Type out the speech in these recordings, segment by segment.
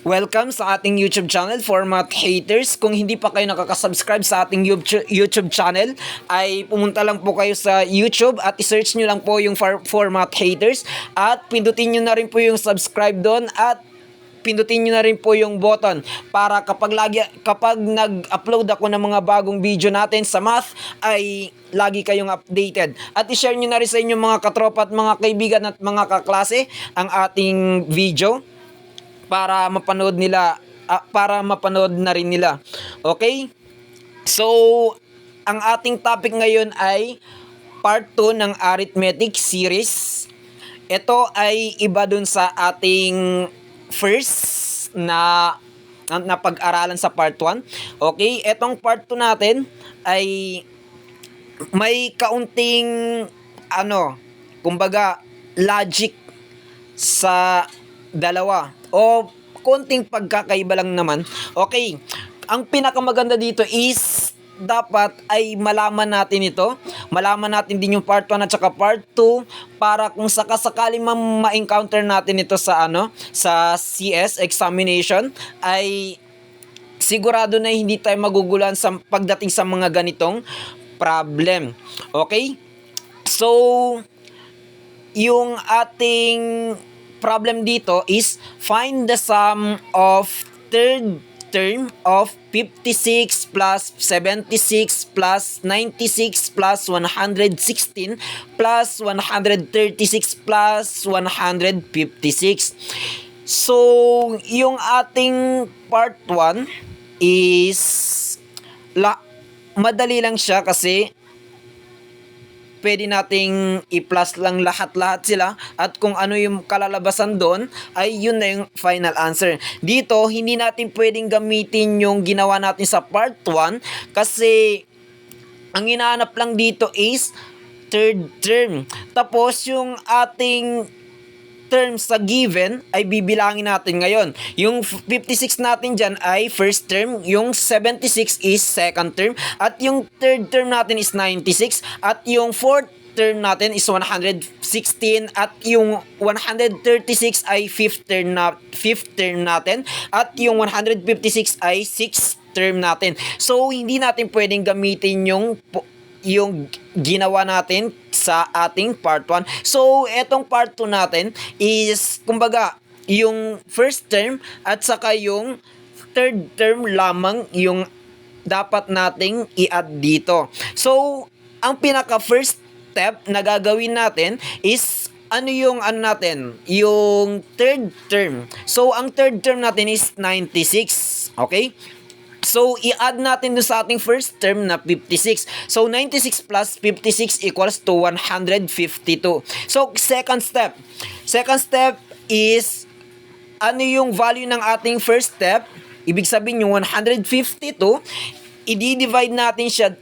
Welcome sa ating YouTube channel, Format Haters. Kung hindi pa kayo nakaka-subscribe sa ating YouTube channel, ay pumunta lang po kayo sa YouTube at i-search nyo lang po yung Format Haters at pindutin nyo na rin po yung subscribe doon at pindutin nyo na rin po yung button para kapag nag-upload ako ng mga bagong video natin sa math ay lagi kayong updated. At i-share nyo na rin sa inyong mga katropa at mga kaibigan at mga kaklase ang ating video para mapanood na rin nila. Okay? So, ang ating topic ngayon ay part 2 ng arithmetic series. Ito ay iba dun sa ating first na pag-aralan sa part 1. Okay? Etong part 2 natin ay may kaunting kumbaga logic sa dalawa o konting pagkakaiba lang naman. Okay, ang pinakamaganda dito is dapat ay malaman natin ito. Malaman natin din yung part 1 at saka part 2 para kung sakasakali ma-encounter natin ito sa sa CS examination ay sigurado na hindi tayo magugulan sa pagdating sa mga ganitong problem. Okay? So, yung ating problem dito is find the sum of third term of 56 plus 76 plus 96 plus 116 plus 136 plus 156. So, yung ating part 1 is madali lang siya kasi pwede nating i-plus lang lahat-lahat sila at kung ano yung kalalabasan doon ay yun na yung final answer. Dito, hindi natin pwedeng gamitin yung ginawa natin sa part 1 kasi ang hinahanap lang dito is third term. Tapos yung ating term sa given ay bibilangin natin ngayon. Yung 56 natin dyan ay first term, yung 76 is second term, at yung third term natin is 96, at yung fourth term natin is 116, at yung 136 ay fifth term natin, at yung 156 ay sixth term natin. So, hindi natin pwedeng gamitin yung ginawa natin sa ating part 1. So, etong part 2 natin is, kumbaga, yung first term at saka yung third term lamang yung dapat nating i-add dito. So, ang pinaka first step na gagawin natin is yung third term. So, ang third term natin is 96. Okay? So, i-add natin dun sa ating first term na 56. So, 96 plus 56 equals to 152. So, second step. Second step is, yung value ng ating first step? Ibig sabihin yung 152, i-divide natin siya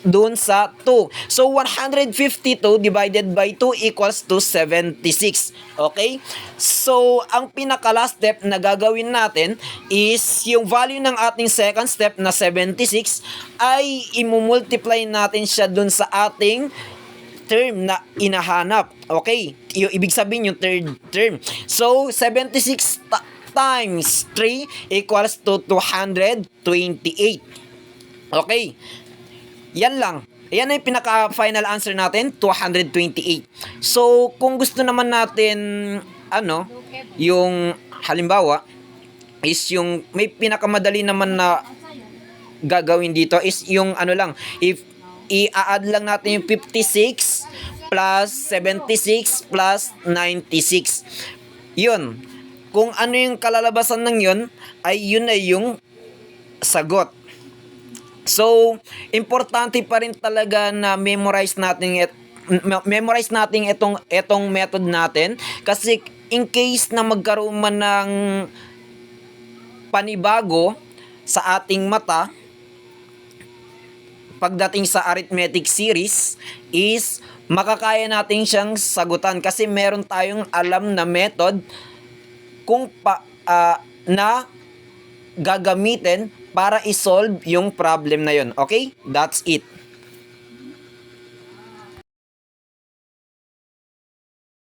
dun sa 2. So, 152 divided by 2 equals to 76. Okay? So, ang pinaka-last step na gagawin natin is yung value ng ating second step na 76 ay imumultiply natin siya dun sa ating term na inahanap. Okay? Ibig sabihin yung third term. So, 76 times 3 equals to 228. Okay? Yan lang. Yan ay pinaka-final answer natin, 228. So, kung gusto naman natin, yung halimbawa, is yung may pinakamadali naman na gagawin dito is yung if i-add lang natin yung 56 plus 76 plus 96. Yun. Kung ano yung kalalabasan ng yun, ay yun ay yung sagot. So, importante pa rin talaga na memorize natin etong method natin kasi in case na magkaroon man ng panibago sa ating mata pagdating sa arithmetic series is makakaya natin siyang sagutan kasi meron tayong alam na method na gagamitin para i-solve yung problem na yun. Okay? That's it.